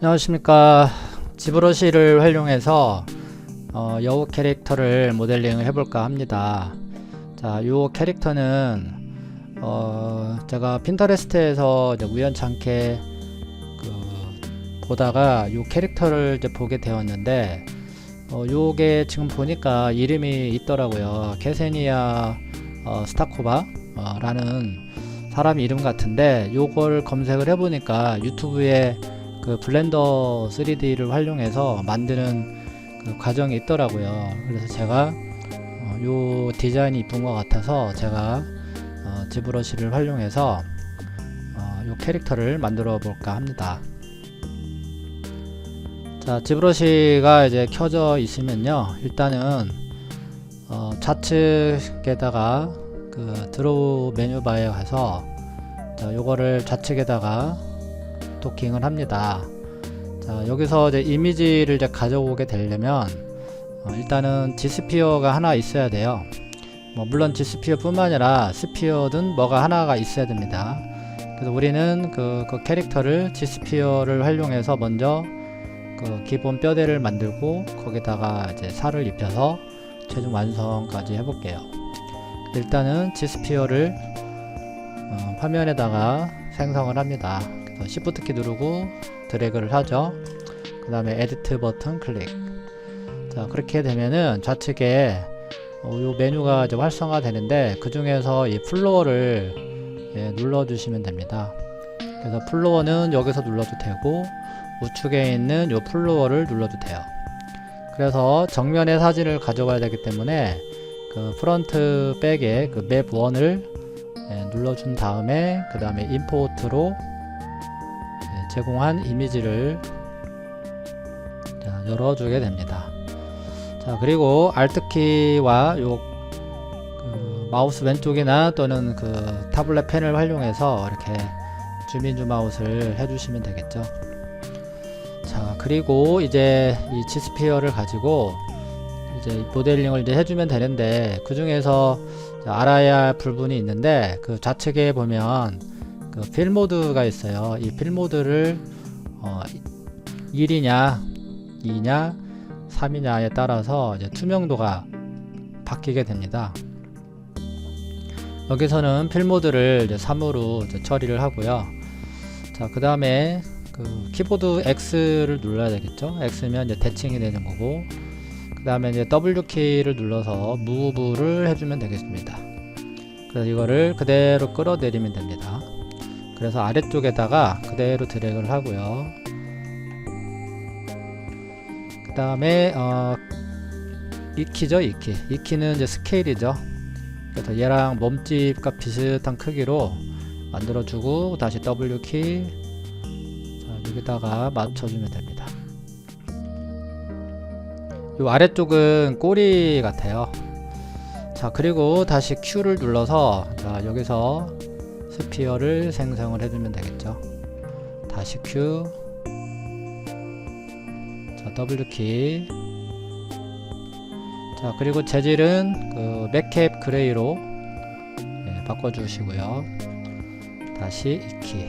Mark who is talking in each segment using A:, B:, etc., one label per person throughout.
A: 안녕하십니까. 지브러시를 활용해서 여우 캐릭터를 모델링을 해볼까 합니다. 자, 요 캐릭터는 제가 핀터레스트에서 이제 우연찮게 보다가 요 캐릭터를 이제 보게 되었는데 요게 지금 보니까 이름이 있더라고요. 캐세니아 스타코바 라는 사람 이름 같은데, 요걸 검색을 해보니까 유튜브에 그 블렌더 3D를 활용해서 만드는 그 과정이 있더라고요. 그래서 제가 요 디자인이 이쁜 것 같아서 제가 지브러시를 활용해서 요 캐릭터를 만들어 볼까 합니다. 자, 지브러시가 이제 켜져 있으면요, 일단은 좌측에다가 그 드로우 메뉴바에 가서 요거를 좌측에다가 도킹을 합니다. 자, 여기서 이제 이미지를 이제 가져오게 되려면 일단은 G스피어가 하나 있어야 돼요. 물론 G스피어 뿐만 아니라 스피어든 뭐가 하나가 있어야 됩니다. 그래서 우리는 그 캐릭터를 G스피어를 활용해서 먼저 그 기본 뼈대를 만들고 거기다가 이제 살을 입혀서 최종 완성까지 해볼게요. 일단은 G스피어를 화면에다가 생성을 합니다. 그래서 Shift 키 누르고 드래그를 하죠. 그 다음에 에디트 버튼 클릭. 자, 그렇게 되면은 좌측에 요 메뉴가 이제 활성화 되는데, 그 중에서 이 플로어를 눌러 주시면 됩니다. 그래서 플로어는 여기서 눌러도 되고 우측에 있는 요 플로어를 눌러도 돼요. 그래서 정면의 사진을 가져가야 되기 때문에 그 프론트 백에 그 맵 1을 눌러준 다음에 그 다음에 임포트로 제공한 이미지를 열어주게 됩니다. 자, 그리고 Alt키와 요 그 마우스 왼쪽이나 또는 그 타블렛 펜을 활용해서 이렇게 줌인 줌아웃을 해주시면 되겠죠. 자, 그리고 이제 이 G스피어를 가지고 이제 모델링을 이제 해주면 되는데, 그 중에서 알아야 할 부분이 있는데, 그 좌측에 보면 그 필 모드가 있어요. 이 필 모드를 1이냐 2냐 3이냐에 따라서 이제 투명도가 바뀌게 됩니다. 여기서는 필 모드를 이제 3으로 이제 처리를 하고요. 자, 그 다음에 그 키보드 X를 눌러야 되겠죠. X면 이제 대칭이 되는 거고, 그 다음에 이제 W 키를 눌러서 무브를 해주면 되겠습니다. 그래서 이거를 그대로 끌어내리면 됩니다. 그래서 아래쪽에다가 그대로 드래그를 하고요. 그 다음에 이 키죠. 이 키는 이제 스케일이죠. 그래서 얘랑 몸집과 비슷한 크기로 만들어주고, 다시 W 키, 자, 여기다가 맞춰주면 됩니다. 요 아래쪽은 꼬리 같아요. 자, 그리고 다시 Q를 눌러서, 자, 여기서 스피어를 생성을 해주면 되겠죠. 다시 Q, 자, W 키, 자, 그리고 재질은 그 맥캡 그레이로 바꿔주시고요. 다시 이 키,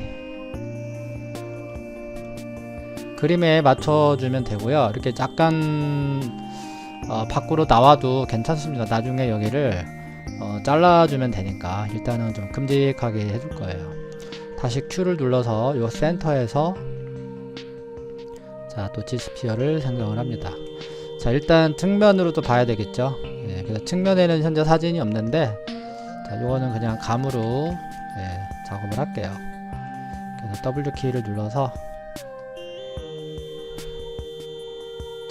A: 그림에 맞춰주면 되고요. 이렇게 약간 밖으로 나와도 괜찮습니다. 나중에 여기를 잘라주면 되니까 일단은 좀 큼직하게 해줄 거예요. 다시 Q를 눌러서 요 센터에서 자, 또 G스피어를 생성을 합니다. 자, 일단 측면으로도 봐야 되겠죠. 그래서 측면에는 현재 사진이 없는데, 자, 요거는 그냥 감으로 작업을 할게요. 그래서 W 키를 눌러서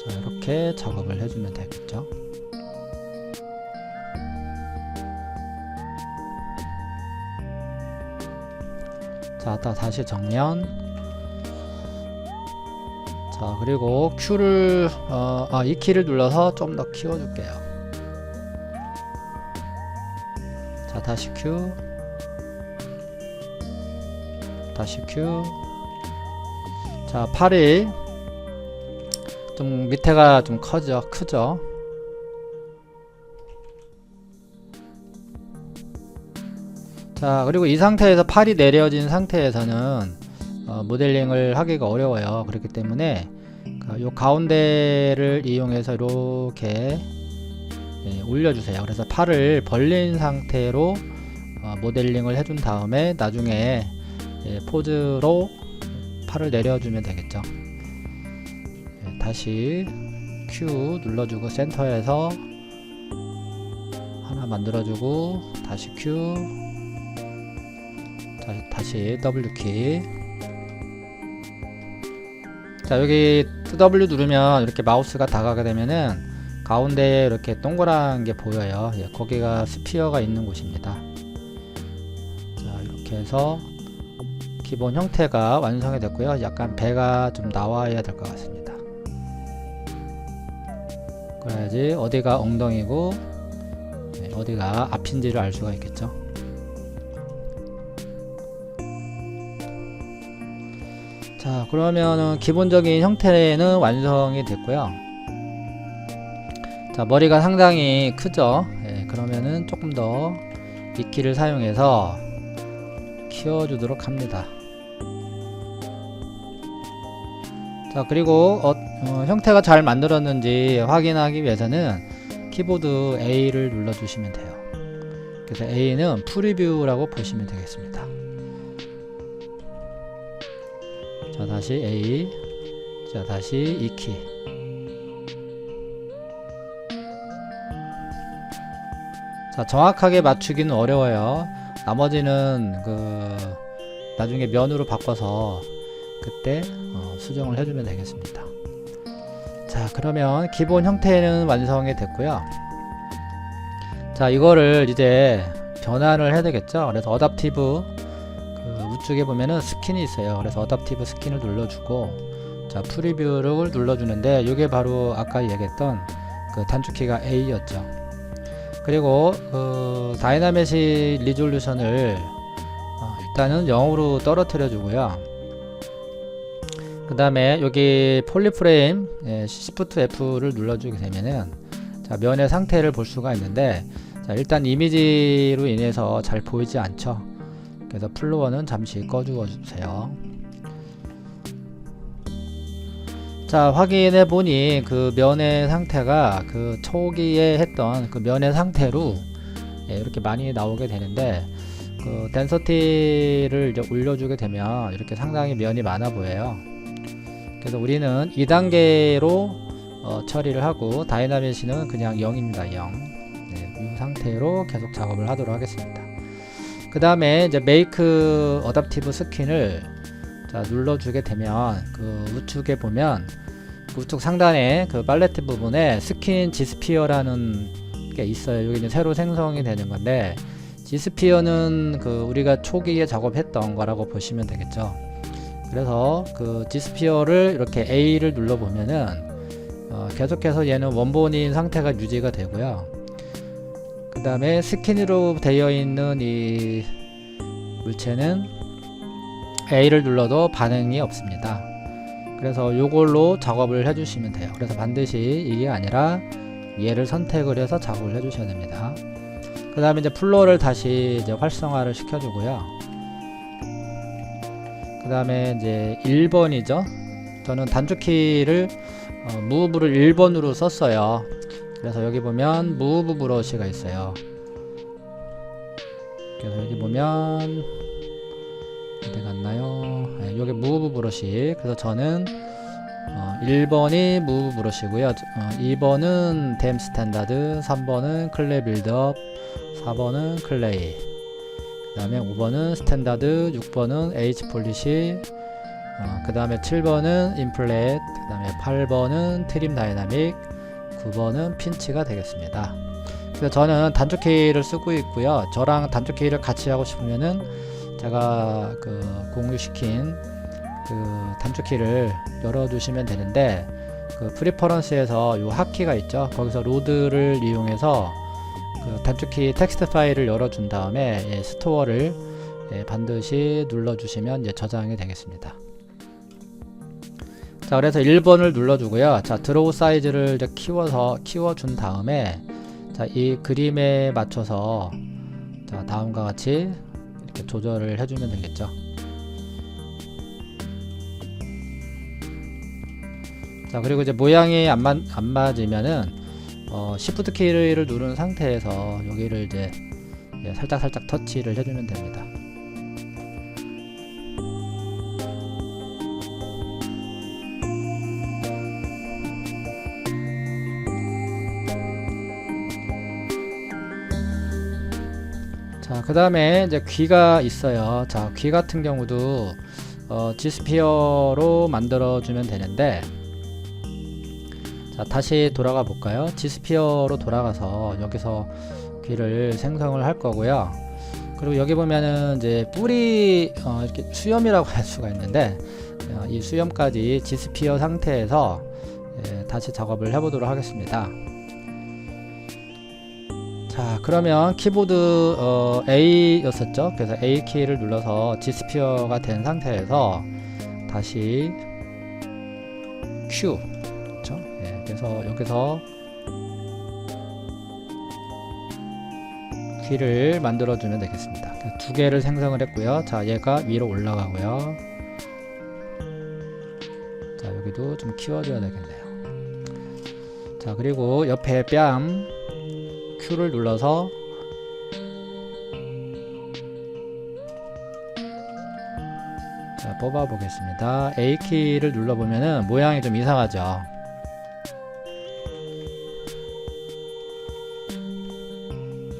A: 자, 이렇게 작업을 해주면 되겠죠. 자, 다시 정면. 자, 그리고 Q를 이 키를 눌러서 좀 더 키워줄게요. 자, 다시 Q, 다시 Q. 자, 팔이 좀 밑에가 좀 크죠. 자, 그리고 이 상태에서 팔이 내려진 상태에서는 모델링을 하기가 어려워요. 그렇기 때문에 요 가운데를 이용해서 이렇게 올려주세요. 그래서 팔을 벌린 상태로 모델링을 해준 다음에 나중에 포즈로 팔을 내려주면 되겠죠. 다시 Q 눌러주고 센터에서 하나 만들어주고 다시 Q, 다시 W키. 자, 여기 W 누르면 이렇게 마우스가 다가가게 되면은 가운데에 이렇게 동그란 게 보여요. 거기가 스피어가 있는 곳입니다. 자, 이렇게 해서 기본 형태가 완성이 됐고요. 약간 배가 좀 나와야 될 것 같습니다. 그래야지 어디가 엉덩이고 어디가 앞인지를 알 수가 있겠죠. 자, 그러면은 기본적인 형태는 완성이 됐고요. 자, 머리가 상당히 크죠. 그러면은 조금 더 이 키를 사용해서 키워주도록 합니다. 자, 그리고 형태가 잘 만들었는지 확인하기 위해서는 키보드 A를 눌러주시면 돼요. 그래서 A는 프리뷰라고 보시면 되겠습니다. 자, 다시 A, 자, 다시 이 키. 자, 정확하게 맞추기는 어려워요. 나머지는 나중에 면으로 바꿔서 그때 수정을 해주면 되겠습니다. 자, 그러면 기본 형태는 완성이 됐고요. 자, 이거를 이제 변환을 해야 되겠죠. 그래서 어댑티브 우측에 보면은 스킨이 있어요. 그래서 어댑티브 스킨을 눌러주고, 자, 프리뷰를 눌러주는데 이게 바로 아까 얘기했던 단축키가 A였죠. 그리고 다이나믹 리졸루션을 일단은 0으로 떨어뜨려 주고요. 그 다음에 여기 폴리프레임 Shift F를 눌러주게 되면은 자, 면의 상태를 볼 수가 있는데, 자, 일단 이미지로 인해서 잘 보이지 않죠. 그래서 플로어는 잠시 꺼주어 주세요. 자, 확인해 보니 면의 상태가 초기에 했던 면의 상태로 이렇게 많이 나오게 되는데, 덴서티를 이제 올려주게 되면 이렇게 상당히 면이 많아 보여요. 그래서 우리는 2단계로 처리를 하고, 다이나믹은 그냥 0입니다. 0. 이 상태로 계속 작업을 하도록 하겠습니다. 그 다음에 이제 메이크 어댑티브 스킨을 자, 눌러주게 되면 우측에 보면 우측 상단에 팔레트 부분에 스킨 지스피어라는 게 있어요. 여기 이제 새로 생성이 되는 건데, 지스피어는 우리가 초기에 작업했던 거라고 보시면 되겠죠. 그래서 지스피어를 이렇게 A를 눌러 보면은 계속해서 얘는 원본인 상태가 유지가 되고요. 그 다음에 스킨으로 되어 있는 이 물체는 A를 눌러도 반응이 없습니다. 그래서 요걸로 작업을 해주시면 돼요. 그래서 반드시 이게 아니라 얘를 선택을 해서 작업을 해주셔야 됩니다. 그 다음에 이제 플로어를 다시 이제 활성화를 시켜주고요. 그 다음에 이제 1번이죠. 저는 단축키를 무브를 1번으로 썼어요. 그래서 여기 보면 무브 브러쉬가 있어요. 그래서 여기 보면 어디 갔나요? 네, 여기 무브 브러쉬. 그래서 저는 1번이 무브 브러쉬고요. 2번은 댐 스탠다드, 3번은 클레이 빌드업, 4번은 클레이, 그 다음에 5번은 스탠다드, 6번은 H 폴리시, 그 다음에 7번은 인플렛, 그 다음에 8번은 트림 다이나믹, 9번은 핀치가 되겠습니다. 그래서 저는 단축키를 쓰고 있고요. 저랑 단축키를 같이 하고 싶으면은 제가 공유시킨 단축키를 열어두시면 되는데, 프리퍼런스에서 요 핫키가 있죠. 거기서 로드를 이용해서 단축키 텍스트 파일을 열어준 다음에 스토어를 반드시 눌러주시면 이제 저장이 되겠습니다. 자, 그래서 1번을 눌러주고요. 자, 드로우 사이즈를 이제 키워준 다음에 자, 이 그림에 맞춰서 자, 다음과 같이 이렇게 조절을 해주면 되겠죠. 자, 그리고 이제 모양이 안 맞으면은 Shift 키를 누른 상태에서 여기를 이제 살짝 터치를 해주면 됩니다. 자, 그 다음에 이제 귀가 있어요. 자, 귀 같은 경우도 G스피어로 만들어주면 되는데, 자, 다시 돌아가 볼까요? G스피어로 돌아가서 여기서 귀를 생성을 할 거고요. 그리고 여기 보면은 이제 뿌리 이렇게 수염이라고 할 수가 있는데, 이 수염까지 G스피어 상태에서 다시 작업을 해보도록 하겠습니다. 자, 그러면 키보드 A였었죠. 그래서 A 키를 눌러서 G스피어가 된 상태에서 다시 Q, 그렇죠? 그래서 여기서 귀를 만들어 주면 되겠습니다. 두 개를 생성을 했고요. 자, 얘가 위로 올라가고요. 자, 여기도 좀 키워줘야 되겠네요. 자, 그리고 옆에 뺨 Q를 눌러서 자, 뽑아 보겠습니다. A 키를 눌러보면은 모양이 좀 이상하죠.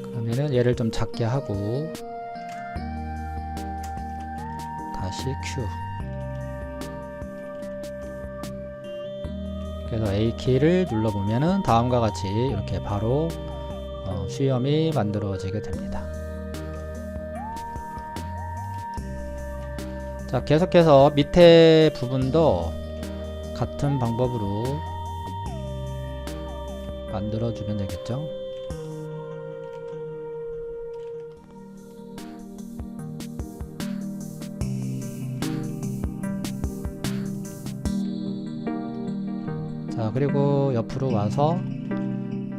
A: 그러면은 얘를 좀 작게 하고 다시 Q. 그래서 A 키를 눌러보면은 다음과 같이 이렇게 바로 수염이 만들어지게 됩니다. 자, 계속해서 밑에 부분도 같은 방법으로 만들어주면 되겠죠. 자, 그리고 옆으로 와서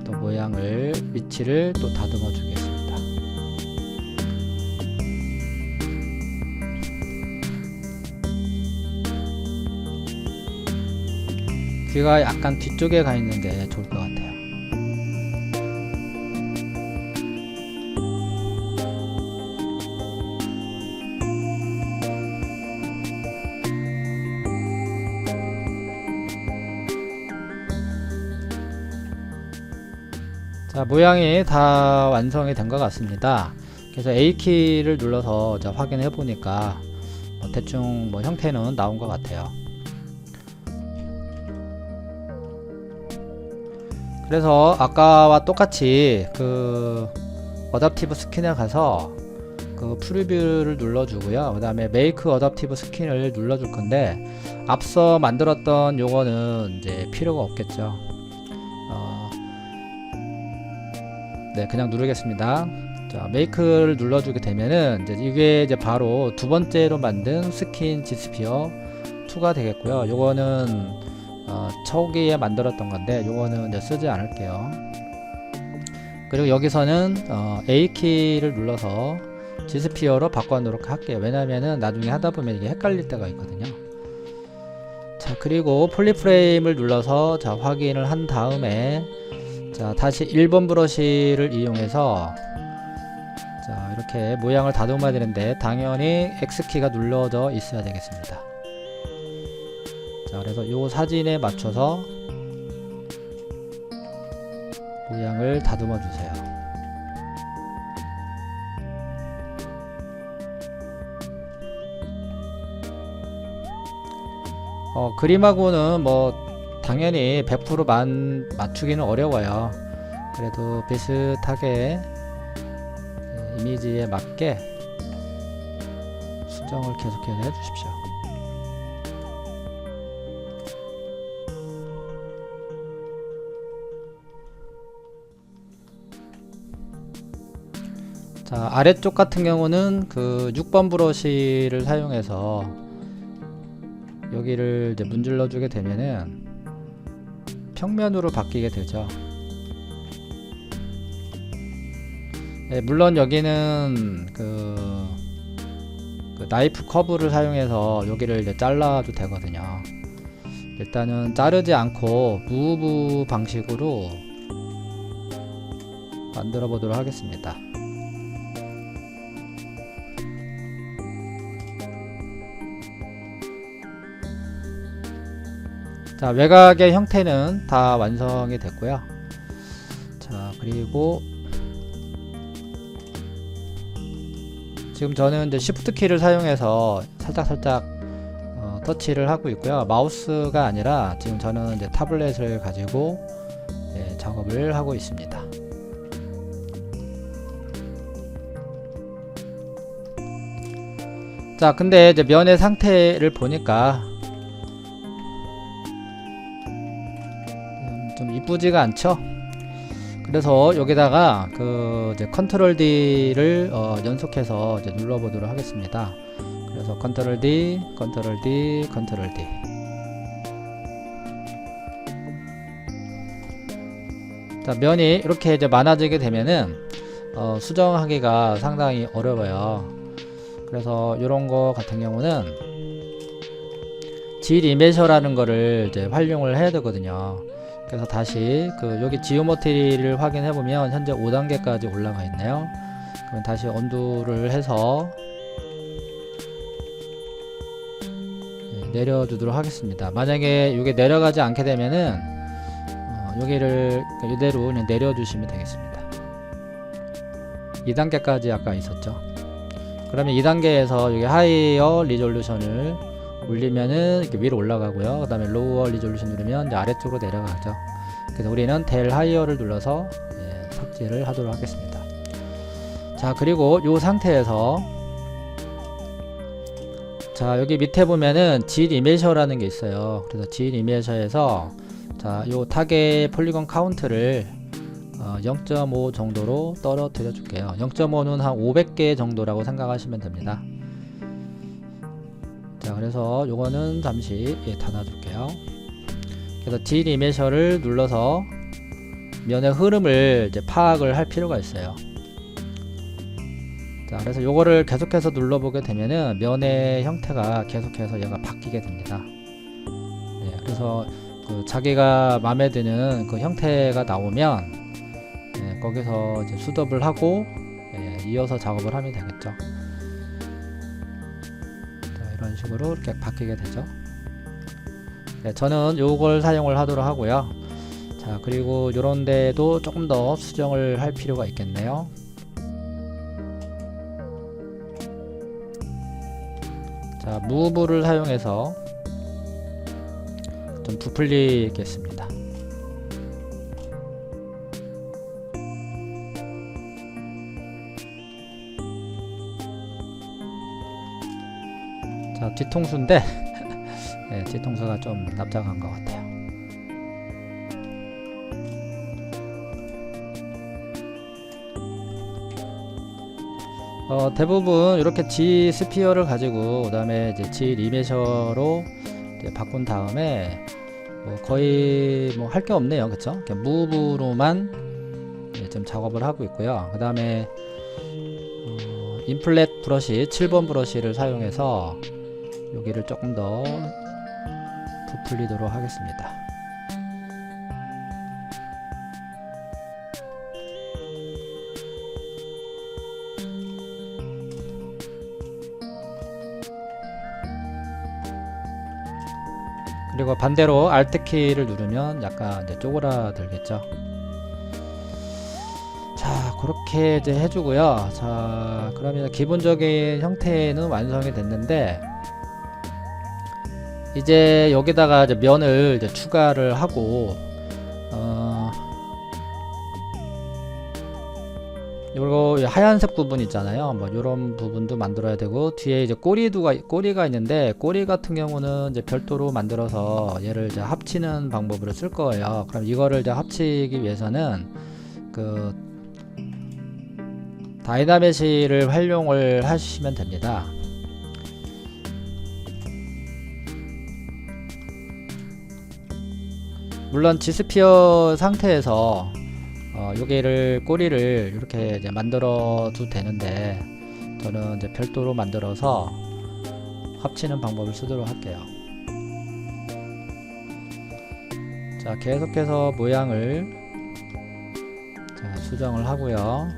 A: 또 모양을, 위치를 또 다듬어 주겠습니다. 귀가 약간 뒤쪽에 가 있는 게 좋을 것 같아요. 자, 모양이 다 완성이 된 것 같습니다. 그래서 A키를 눌러서 확인해 보니까 대충 형태는 나온 것 같아요. 그래서 아까와 똑같이 그 어댑티브 스킨에 가서 그 프리뷰를 눌러주고요. 그 다음에 메이크 어댑티브 스킨을 눌러줄 건데, 앞서 만들었던 요거는 이제 필요가 없겠죠. 네, 그냥 누르겠습니다. 자, 메이크를 눌러주게 되면은 이게 이제 바로 두 번째로 만든 스킨 G스피어 2가 되겠고요. 요거는 초기에 만들었던 건데 요거는 이제 쓰지 않을게요. 그리고 여기서는 A 키를 눌러서 G스피어로 바꿔놓도록 할게요. 왜냐면은 나중에 하다 보면 이게 헷갈릴 때가 있거든요. 자, 그리고 폴리프레임을 눌러서 확인을 한 다음에 자, 다시 1번 브러쉬를 이용해서 자, 이렇게 모양을 다듬어야 되는데 당연히 X키가 눌러져 있어야 되겠습니다. 자, 그래서 요 사진에 맞춰서 모양을 다듬어 주세요. 그림하고는 당연히 100% 맞추기는 어려워요. 그래도 비슷하게 이미지에 맞게 수정을 계속해서 해주십시오. 자, 아래쪽 같은 경우는 그 6번 브러쉬를 사용해서 여기를 이제 문질러 주게 되면은 평면으로 바뀌게 되죠. 네, 물론 여기는 그 나이프 커브를 사용해서 여기를 이제 잘라도 되거든요. 일단은 자르지 않고 무브 방식으로 만들어 보도록 하겠습니다. 자, 외곽의 형태는 다 완성이 됐고요. 자, 그리고 지금 저는 이제 Shift 키를 사용해서 살짝 터치를 하고 있고요. 마우스가 아니라 지금 저는 이제 타블렛을 가지고 작업을 하고 있습니다. 자, 근데 이제 면의 상태를 보니까 좀 이쁘지가 않죠? 그래서 여기다가 이제 컨트롤 D를 연속해서 이제 눌러보도록 하겠습니다. 그래서 컨트롤 D, 컨트롤 D, 컨트롤 D. 자, 면이 이렇게 이제 많아지게 되면은 수정하기가 상당히 어려워요. 그래서 이런 거 같은 경우는 질 이메저라는 거를 이제 활용을 해야 되거든요. 그래서 다시 여기 지오메트리를 확인해 보면 현재 5단계까지 올라가 있네요. 그럼 다시 언두를 해서 내려주도록 하겠습니다. 만약에 이게 내려가지 않게 되면은 여기를 이대로 그냥 내려주시면 되겠습니다. 2단계까지 아까 있었죠. 그러면 2단계에서 여기 하이어 리졸루션을 올리면은 이렇게 위로 올라가고요. 그 다음에 로우어 리졸루션 누르면 이제 아래쪽으로 내려가죠. 그래서 우리는 델 하이어를 눌러서 삭제를 하도록 하겠습니다. 자, 그리고 이 상태에서 자, 여기 밑에 보면은 질 이메저라는 게 있어요. 그래서 질 이메저에서 자, 요 타겟 폴리곤 카운트를 0.5 정도로 떨어뜨려 줄게요. 0.5는 한 500개 정도라고 생각하시면 됩니다. 자, 그래서 요거는 잠시 닫아 줄게요. 그래서 질 이메저를 눌러서 면의 흐름을 이제 파악을 할 필요가 있어요. 자, 그래서 요거를 계속해서 눌러보게 되면은 면의 형태가 계속해서 얘가 바뀌게 됩니다. 네, 그래서 자기가 마음에 드는 그 형태가 나오면 거기서 이제 수덥을 하고 이어서 작업을 하면 되겠죠. 자, 이런 식으로 이렇게 바뀌게 되죠. 네, 저는 요걸 사용을 하도록 하고요. 자, 그리고 요런 데도 조금 더 수정을 할 필요가 있겠네요. 자, 무브를 사용해서 좀 부풀리겠습니다. 자, 뒤통수인데 네, 뒤통수가 좀 납작한 것 같아요. 대부분 이렇게 G 스피어를 가지고 그 다음에 이제 G 이메저로 이제 바꾼 다음에 거의 할 게 없네요. 그쵸? 그냥 무브로만 좀 작업을 하고 있고요. 그 다음에 인플렛 브러쉬 7번 브러쉬를 사용해서 여기를 조금 더 부풀리도록 하겠습니다. 그리고 반대로 Alt 키를 누르면 약간 이제 쪼그라들겠죠. 자, 그렇게 이제 해주고요. 자, 그러면 기본적인 형태는 완성이 됐는데 이제 여기다가 이제 면을 이제 추가를 하고 요거 하얀색 부분 있잖아요. 뭐 요런 부분도 만들어야 되고 뒤에 이제 꼬리가 있는데 꼬리 같은 경우는 이제 별도로 만들어서 얘를 이제 합치는 방법으로 쓸 거예요. 그럼 이거를 이제 합치기 위해서는 다이나메시를 활용을 하시면 됩니다. 물론 G스피어 상태에서 여기를 꼬리를 이렇게 이제 만들어 도 되는데 저는 이제 별도로 만들어서 합치는 방법을 쓰도록 할게요. 자, 계속해서 모양을 자, 수정을 하고요.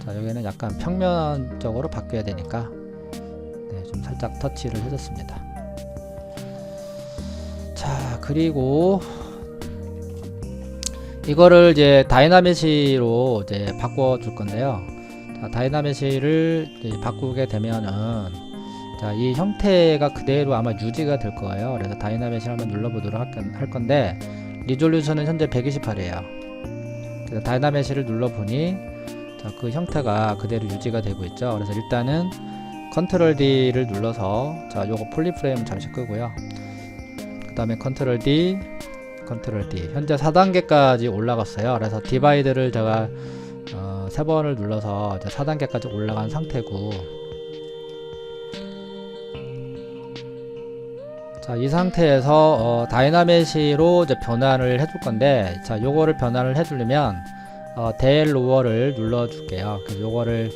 A: 자, 여기는 약간 평면적으로 바뀌어야 되니까 네, 좀 살짝 터치를 해줬습니다. 자, 그리고 이거를 이제 다이나메시로 이제 바꿔 줄 건데요. 자, 다이나메시를 바꾸게 되면은 자, 이 형태가 그대로 아마 유지가 될 거예요. 그래서 다이나메시 한번 눌러보도록 할 건데 리졸루션은 현재 128이에요. 그래서 다이나메시를 눌러보니 자, 그 형태가 그대로 유지가 되고 있죠. 그래서 일단은 컨트롤 D를 눌러서 자, 요거 폴리프레임 잠시 끄고요. 그 다음에 컨트롤 D 현재 4단계까지 올라갔어요. 그래서 디바이드를 제가 3번을 눌러서 이제 4단계까지 올라간 상태고, 자, 이 상태에서 다이나메시로 이제 변환을 해줄 건데, 자, 요거를 변환을 해주려면 델 로어를 눌러 줄게요. 그래서 요거를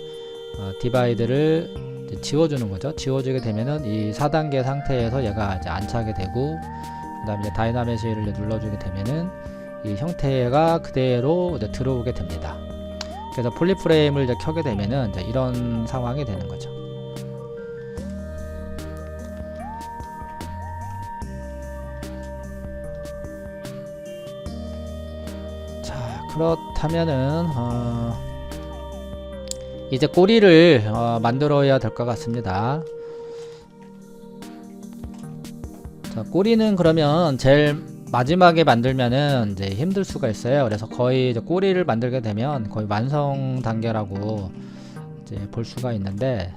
A: 디바이드를 이제 지워주는 거죠. 지워주게 되면은 이 4단계 상태에서 얘가 이제 안 차게 되고, 그 다음에 다이나메시를 눌러주게 되면은 이 형태가 그대로 이제 들어오게 됩니다. 그래서 폴리프레임을 이제 켜게 되면은 이제 이런 상황이 되는 거죠. 자, 그렇다면은 이제 꼬리를 만들어야 될 것 같습니다. 자, 꼬리는 그러면 제일 마지막에 만들면은 이제 힘들 수가 있어요. 그래서 거의 이제 꼬리를 만들게 되면 거의 완성 단계라고 이제 볼 수가 있는데,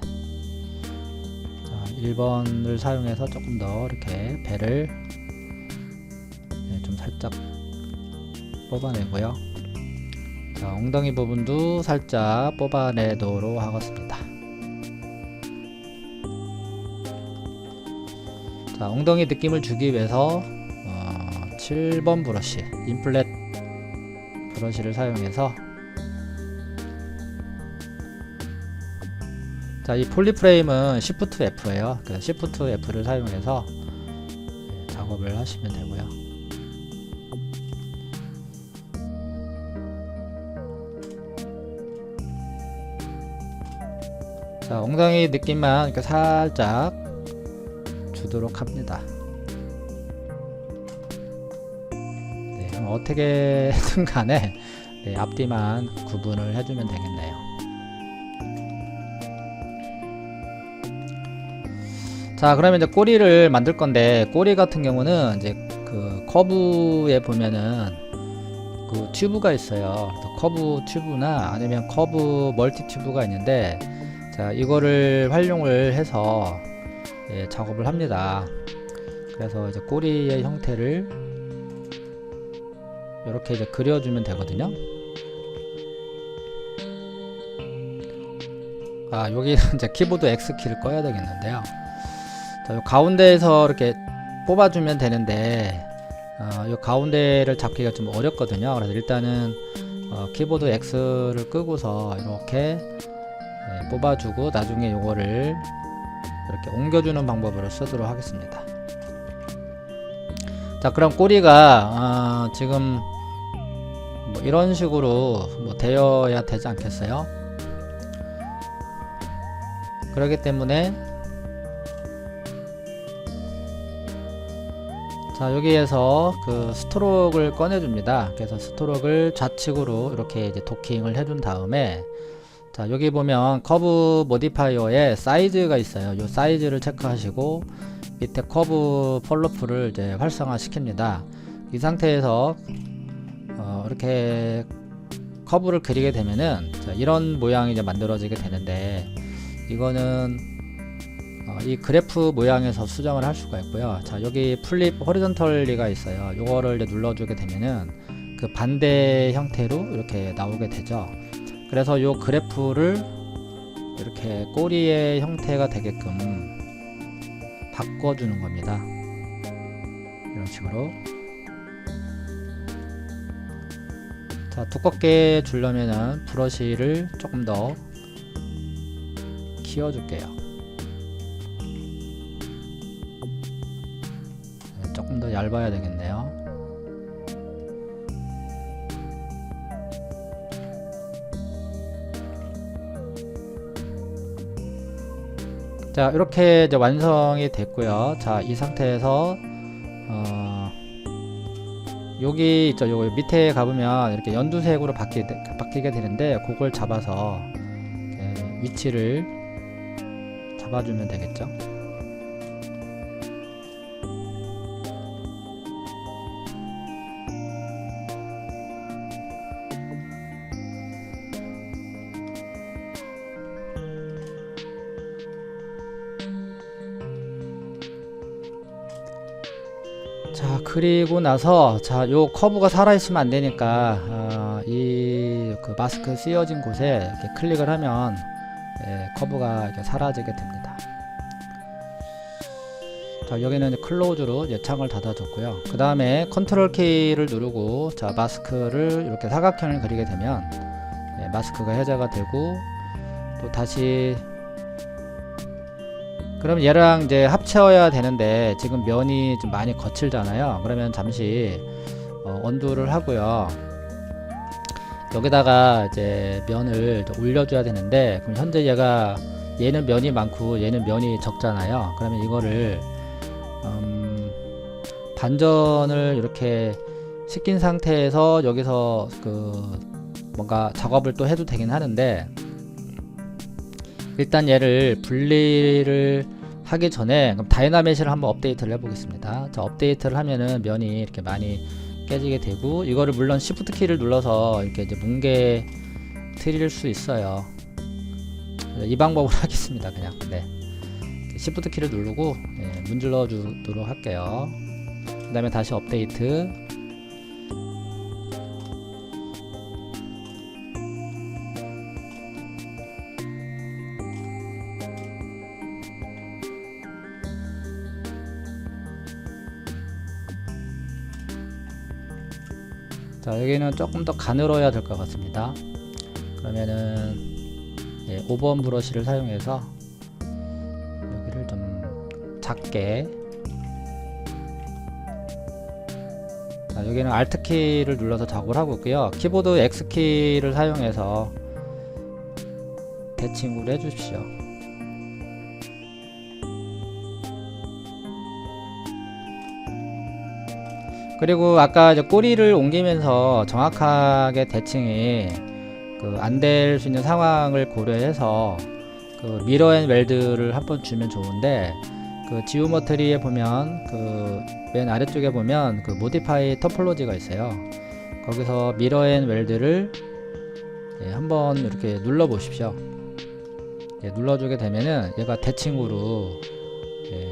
A: 자, 1번을 사용해서 조금 더 이렇게 배를 좀 살짝 뽑아내고요. 자, 엉덩이 부분도 살짝 뽑아내도록 하겠습니다. 자, 엉덩이 느낌을 주기 위해서 7번 브러쉬, 인플렛 브러쉬를 사용해서 자, 이 폴리프레임은 Shift F예요. 그 Shift F를 사용해서 작업을 하시면 되고요. 자, 엉덩이 느낌만 이렇게 살짝 주도록 합니다. 어떻게든 간에 앞뒤만 구분을 해주면 되겠네요. 자, 그러면 이제 꼬리를 만들 건데, 꼬리 같은 경우는 이제 그 커브에 보면은 그 튜브가 있어요. 커브 튜브나 아니면 커브 멀티 튜브가 있는데, 자, 이거를 활용을 해서 작업을 합니다. 그래서 이제 꼬리의 형태를 이렇게 이제 그려주면 되거든요. 아, 여기 이제 키보드 X키를 꺼야 되겠는데요. 자, 요 가운데에서 이렇게 뽑아주면 되는데, 요 가운데를 잡기가 좀 어렵거든요. 그래서 일단은 키보드 X를 끄고서 이렇게 뽑아주고, 나중에 요거를 이렇게 옮겨주는 방법으로 쓰도록 하겠습니다. 자, 그럼 꼬리가 지금 뭐 이런 식으로 뭐 되어야 되지 않겠어요? 그렇기 때문에 자, 여기에서 그 스트로크를 꺼내줍니다. 그래서 스트로크를 좌측으로 이렇게 이제 도킹을 해준 다음에, 자, 여기 보면 커브 모디파이어에 사이즈가 있어요. 이 사이즈를 체크하시고 밑에 커브 폴로프를 이제 활성화 시킵니다. 이 상태에서 이렇게 커브를 그리게 되면은 자, 이런 모양이 이제 만들어지게 되는데, 이거는 이 그래프 모양에서 수정을 할 수가 있고요. 자, 여기 플립 호리존털리가 있어요. 요거를 이제 눌러주게 되면은 그 반대 형태로 이렇게 나오게 되죠. 그래서 요 그래프를 이렇게 꼬리의 형태가 되게끔 바꿔주는 겁니다. 이런 식으로. 자, 자, 두껍게 주려면은 브러쉬를 조금 더 키워줄게요. 네, 조금 더 얇아야 되겠네요. 자, 이렇게 이제 완성이 됐고요. 자, 이 상태에서 여기 있죠. 요 밑에 가보면 이렇게 연두색으로 바뀌게 되는데, 그걸 잡아서 위치를 잡아주면 되겠죠. 자, 그리고 나서, 자, 요 커브가 살아있으면 안 되니까, 그 마스크 씌워진 곳에 이렇게 클릭을 하면, 커브가 이렇게 사라지게 됩니다. 자, 여기는 클로즈로 창을 닫아줬고요. 그 다음에 컨트롤 키를 누르고, 자, 마스크를 이렇게 사각형을 그리게 되면, 마스크가 해제가 되고, 또 다시, 그럼 얘랑 이제 합쳐야 되는데 지금 면이 좀 많이 거칠잖아요. 그러면 잠시 언두를 하고요. 여기다가 이제 면을 올려줘야 되는데, 그럼 현재 얘는 면이 많고 얘는 면이 적잖아요. 그러면 이거를 반전을 이렇게 시킨 상태에서 여기서 그 뭔가 작업을 또 해도 되긴 하는데, 일단 얘를 분리를 하기 전에 그럼 다이나메시를 한번 업데이트를 해보겠습니다. 자, 업데이트를 하면은 면이 이렇게 많이 깨지게 되고, 이거를 물론 Shift 키를 눌러서 이렇게 이제 뭉개뜨릴 수 있어요. 이 방법으로 하겠습니다. 그냥 Shift 키를 누르고 문질러 주도록 할게요. 그 다음에 다시 업데이트. 자, 여기는 조금 더 가늘어야 될 것 같습니다. 그러면은 5번 브러쉬를 사용해서 여기를 좀 작게, 자, 여기는 Alt 키를 눌러서 작업을 하고 있고요. 키보드 X 키를 사용해서 대칭으로 해주십시오. 그리고 아까 이제 꼬리를 옮기면서 정확하게 대칭이 안 될 수 있는 상황을 고려해서 그 미러 앤 웰드를 한번 주면 좋은데, 그 지오메트리에 보면 그 맨 아래쪽에 보면 그 모디파이 토폴로지가 있어요. 거기서 미러 앤 웰드를 한번 이렇게 눌러 보십시오. 눌러주게 되면은 얘가 대칭으로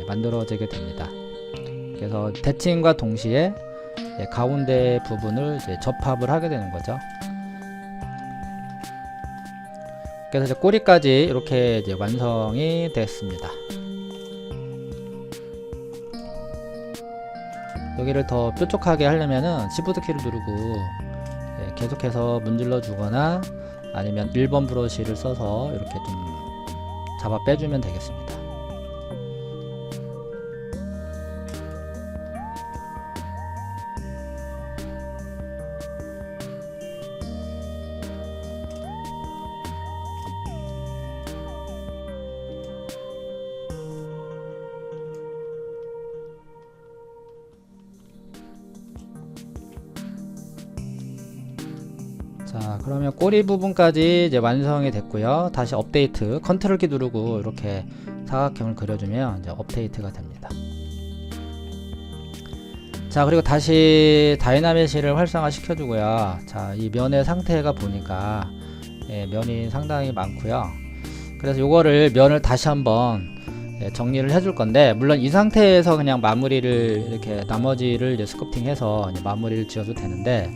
A: 만들어지게 됩니다. 그래서 대칭과 동시에 가운데 부분을 이제 접합을 하게 되는 거죠. 그래서 이제 꼬리까지 이렇게 이제 완성이 됐습니다. 여기를 더 뾰족하게 하려면은 Shift 키를 누르고 계속해서 문질러 주거나 아니면 1번 브러쉬를 써서 이렇게 좀 잡아 빼주면 되겠습니다. 자, 그러면 꼬리 부분까지 이제 완성이 됐고요. 다시 업데이트, 컨트롤 키 누르고 이렇게 사각형을 그려주면 이제 업데이트가 됩니다. 자, 그리고 다시 다이나메시를 활성화 시켜주고요. 자, 이 면의 상태가 보니까 면이 상당히 많고요. 그래서 요거를 면을 다시 한번 정리를 해줄 건데, 물론 이 상태에서 그냥 마무리를 이렇게 나머지를 이제 스culpting해서 이제 마무리를 지어도 되는데,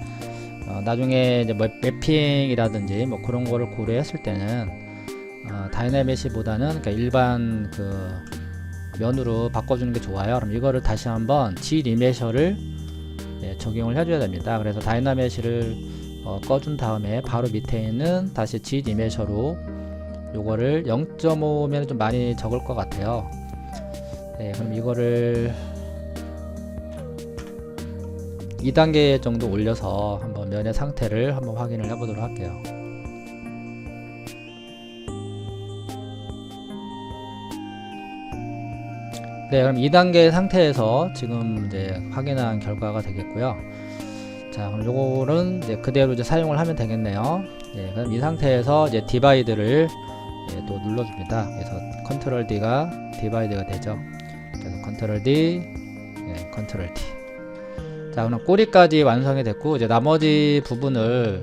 A: 나중에 이제 뭐 매핑이라든지 뭐 그런 거를 고려했을 때는 다이나메시보다는 그러니까 일반 그 면으로 바꿔주는 게 좋아요. 그럼 이거를 다시 한번 G 리메셔를 적용을 해줘야 됩니다. 그래서 다이나메시를 꺼준 다음에 바로 밑에 있는 다시 진 이메저로 요거를 0.5면 좀 많이 적을 것 같아요. 네, 그럼 이거를 2단계 정도 올려서 한번 면의 상태를 한번 확인을 해 보도록 할게요. 네, 그럼 2단계 상태에서 지금 이제 확인한 결과가 되겠고요. 자, 그럼 요거는 이제 그대로 이제 사용을 하면 되겠네요. 네, 그럼 이 상태에서 이제 디바이드를 또 눌러줍니다. 그래서 컨트롤 D가 디바이드가 되죠. 그래서 컨트롤 D, 컨트롤 D. 자, 그럼 꼬리까지 완성이 됐고, 이제 나머지 부분을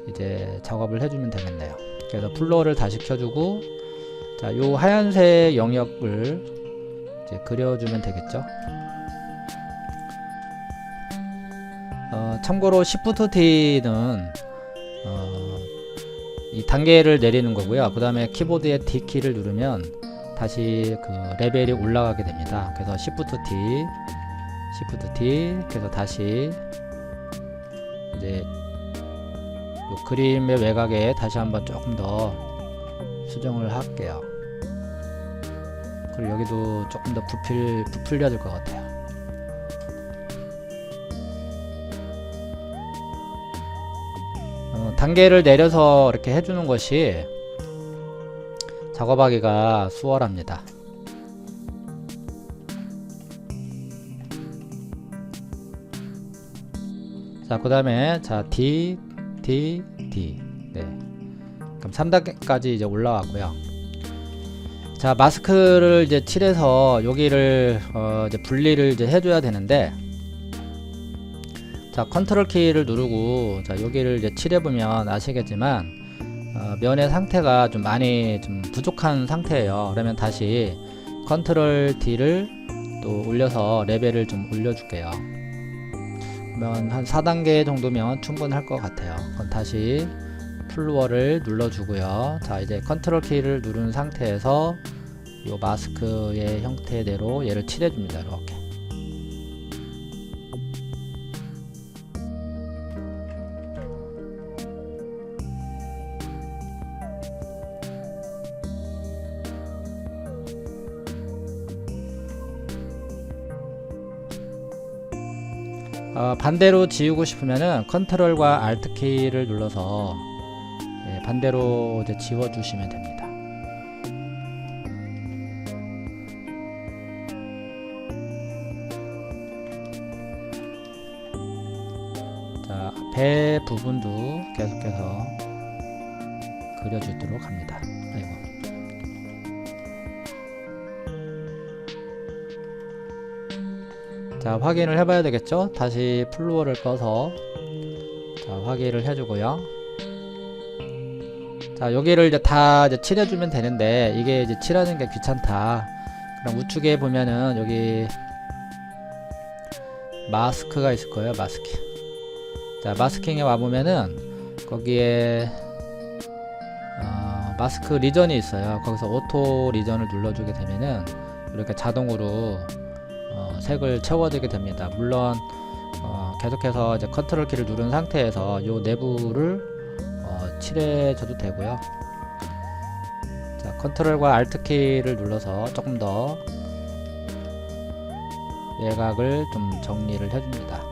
A: 이제 작업을 해주면 되겠네요. 그래서 플로어를 다시 켜주고, 자, 요 하얀색 영역을 이제 그려주면 되겠죠. 참고로 Shift T는 이 단계를 내리는 거고요. 그 다음에 키보드의 D 키를 누르면 다시 그 레벨이 올라가게 됩니다. 그래서 Shift T, 그래서 다시 이제 요 그림의 외곽에 다시 한번 조금 더 수정을 할게요. 그리고 여기도 조금 더 부풀려질 것 같아요. 단계를 내려서 이렇게 해주는 것이 작업하기가 수월합니다. 자, 그 다음에 자 D. 네. 그럼 3단계까지 이제 올라왔고요. 자, 마스크를 이제 칠해서 여기를 이제 분리를 이제 해줘야 되는데, 자, 컨트롤 키를 누르고 자 여기를 이제 칠해보면 아시겠지만 면의 상태가 좀 많이 좀 부족한 상태예요. 그러면 다시 컨트롤 D를 또 올려서 레벨을 좀 올려줄게요. 그러면 한 4단계 정도면 충분할 것 같아요. 그럼 다시 플로어를 눌러주고요. 자, 이제 컨트롤 키를 누른 상태에서 이 마스크의 형태대로 얘를 칠해줍니다. 이렇게. 반대로 지우고 싶으면은 컨트롤과 알트 키를 눌러서 반대로 이제 지워 주시면 됩니다. 자, 배 부분도 계속해서 그려주도록 합니다. 아이고. 자, 확인을 해봐야 되겠죠? 다시 플로어를 꺼서 자, 확인을 해주고요. 자, 여기를 이제 다 이제 칠해주면 되는데 이게 이제 칠하는 게 귀찮다. 그럼 우측에 보면은 여기 마스크가 있을 거예요. 마스킹. 자, 마스킹에 와보면은 거기에 마스크 리전이 있어요. 거기서 오토 리전을 눌러주게 되면은 이렇게 자동으로 색을 채워지게 됩니다. 물론 계속해서 이제 컨트롤 키를 누른 상태에서 이 내부를 칠해줘도 되고요. 자, 컨트롤과 알트 키를 눌러서 조금 더 외곽을 좀 정리를 해줍니다.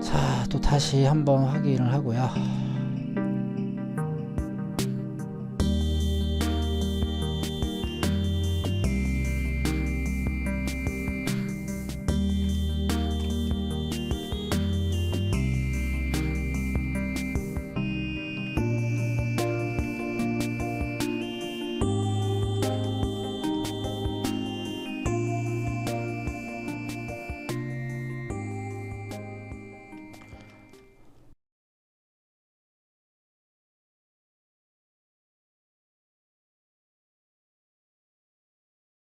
A: 자, 또 다시 한번 확인을 하고요.